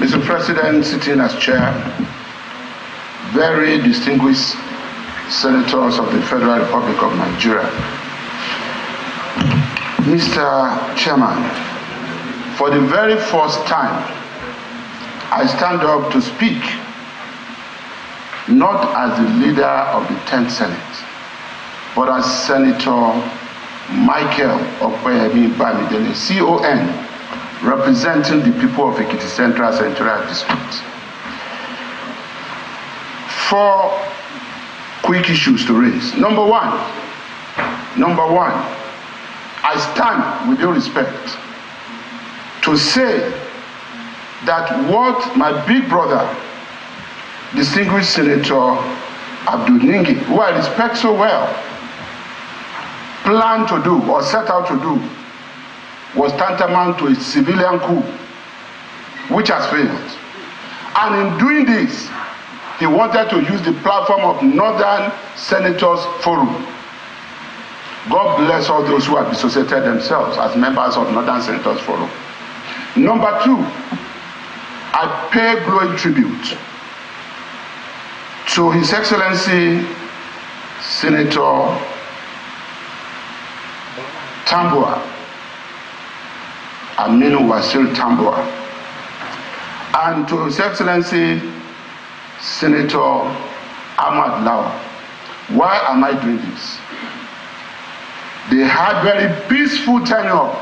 Mr. President, sitting as chair, very distinguished senators of the Federal Republic of Nigeria. Mr. Chairman, for the very first time, I stand up to speak not as the leader of the 10th Senate, but as Senator Michael Bamidele, CON, representing the people of Ekiti Central Senatorial District. 4 quick issues to raise. Number one, I stand with due respect to say that what my big brother, distinguished Senator Ningi, who I respect so well, planned to do or set out to do was tantamount to a civilian coup, which has failed. And in doing this, he wanted to use the platform of Northern Senators Forum. God bless all those who have associated themselves as members of Northern Senators Forum. Number 2, I pay glowing tribute to His Excellency Senator Tambua, Aminu Wasil Tambua, and to His Excellency Senator Ahmad Lawa. Why am I doing this? They had very peaceful tenure,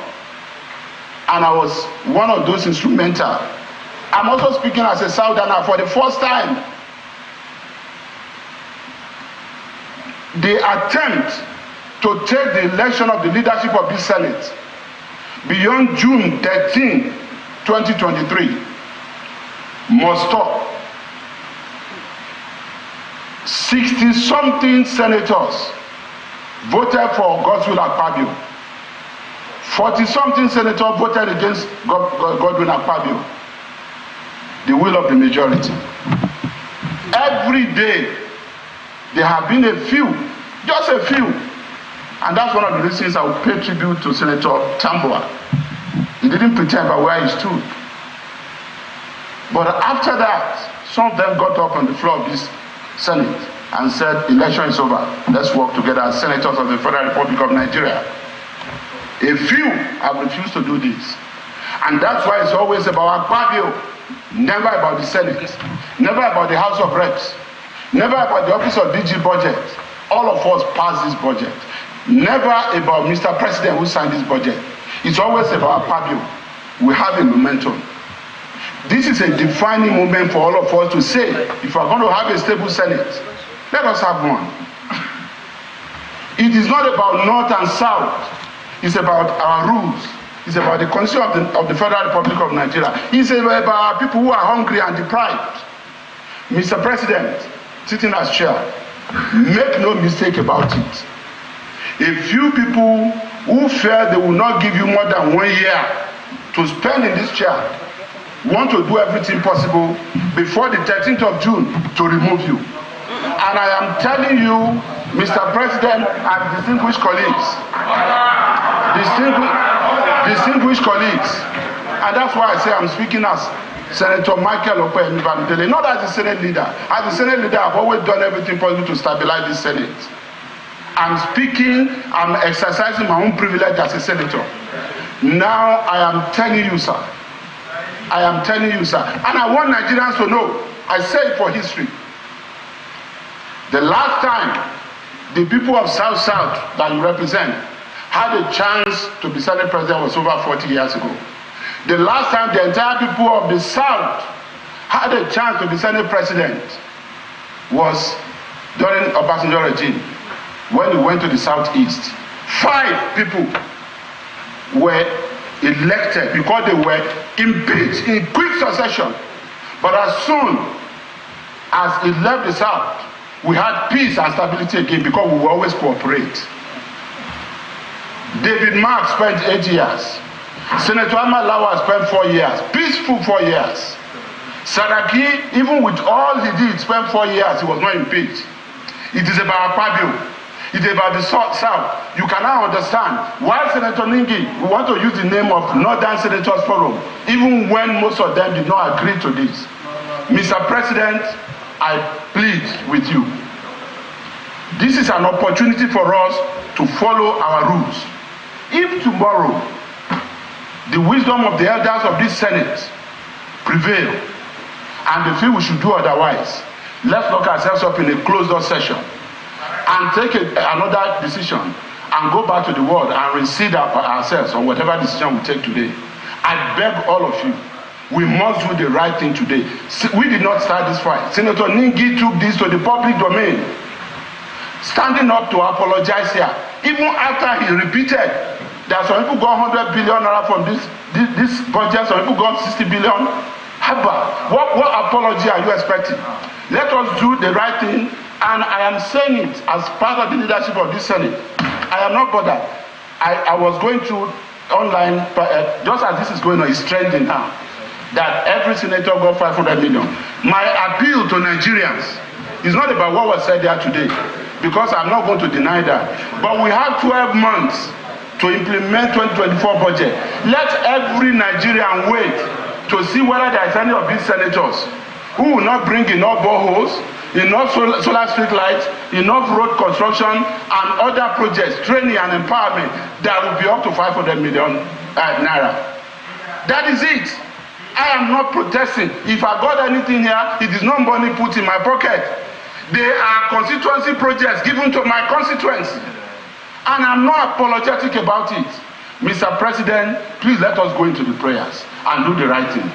and I was one of those instrumental. I'm also speaking as a Southerner for the first time. The attempt to take the election of the leadership of this Senate beyond June 13, 2023 must stop. 60-something senators voted for Godswill Akpabio. 40-something senators voted against Godwin Akpabio, the will of the majority. Every day, there have been a few, just a few, and that's one of the reasons I will pay tribute to Senator Tambua. He didn't pretend about where he stood. But after that, some of them got up on the floor of this Senate and said, election is over. Let's work together as senators of the Federal Republic of Nigeria. A few have refused to do this. And that's why it's always about Akpabio, never about the Senate, never about the House of Reps, never about the Office of DG Budget. All of us pass this budget. Never about Mr. President who signed this budget. It's always about Akpabio. We have a momentum. This is a defining moment for all of us to say, if we're going to have a stable Senate, let us have one. It is not about North and South. It's about our rules. It's about the constitution of the Federal Republic of Nigeria. It's about our people who are hungry and deprived. Mr. President, sitting as chair, make no mistake about it. A few people who fear they will not give you more than 1 year to spend in this chair want to do everything possible before the 13th of June to remove you. And I am telling you, Mr. President and distinguished colleagues, distinguished colleagues, and that's why I say I'm speaking as Senator Michael Bamidele, not as the Senate leader. As the Senate leader, I've always done everything possible to stabilize this Senate. I'm speaking, I'm exercising my own privilege as a senator. Now I am telling you, sir. I am telling you, sir. And I want Nigerians to know, I say it for history. The last time the people of South that you represent had a chance to be Senate President was over 40 years ago. The last time the entire people of the South had a chance to be Senate President was during Obasanjo regime, when he went to the Southeast. 5 people were elected because they were impeached in quick succession. But as soon as he left the South, we had peace and stability again because we will always cooperate. David Mark spent 8 years. Senator Ahmad Lawa spent 4 years. Peaceful 4 years. Saraki, even with all he did, spent 4 years. He was not impeached. It is about Akpabio. It's about the South. You can now understand why Senator Ningi we want to use the name of Northern Senators Forum, even when most of them did not agree to this. Mr. President, I plead with you. This is an opportunity for us to follow our rules. If tomorrow the wisdom of the elders of this Senate prevail and they feel we should do otherwise, let's lock ourselves up in a closed-door session and take another decision and go back to the world and reseed ourselves on whatever decision we take today. I beg all of you, we must do the right thing today. We did not start this fight. Senator Ningi took this to the public domain, standing up to apologize here. Even after he repeated that some people got 100 billion naira from this budget, some people got 60 billion. What apology are you expecting? Let us do the right thing, and I am saying it as part of the leadership of this Senate. I am not bothered. I was going through online, just as this is going on, it's trending now, that every senator got 500 million. My appeal to Nigerians is not about what was said there today, because I'm not going to deny that. But we have 12 months to implement 2024 budget. Let every Nigerian wait to see whether there is any of these senators who will not bring enough boreholes, enough solar street lights, enough road construction, and other projects, training and empowerment that will be up to 500 million naira. That is it. I am not protesting. If I got anything here, it is not money put in my pocket. They are constituency projects given to my constituency. And I'm not apologetic about it. Mr. President, please let us go into the prayers and do the right thing.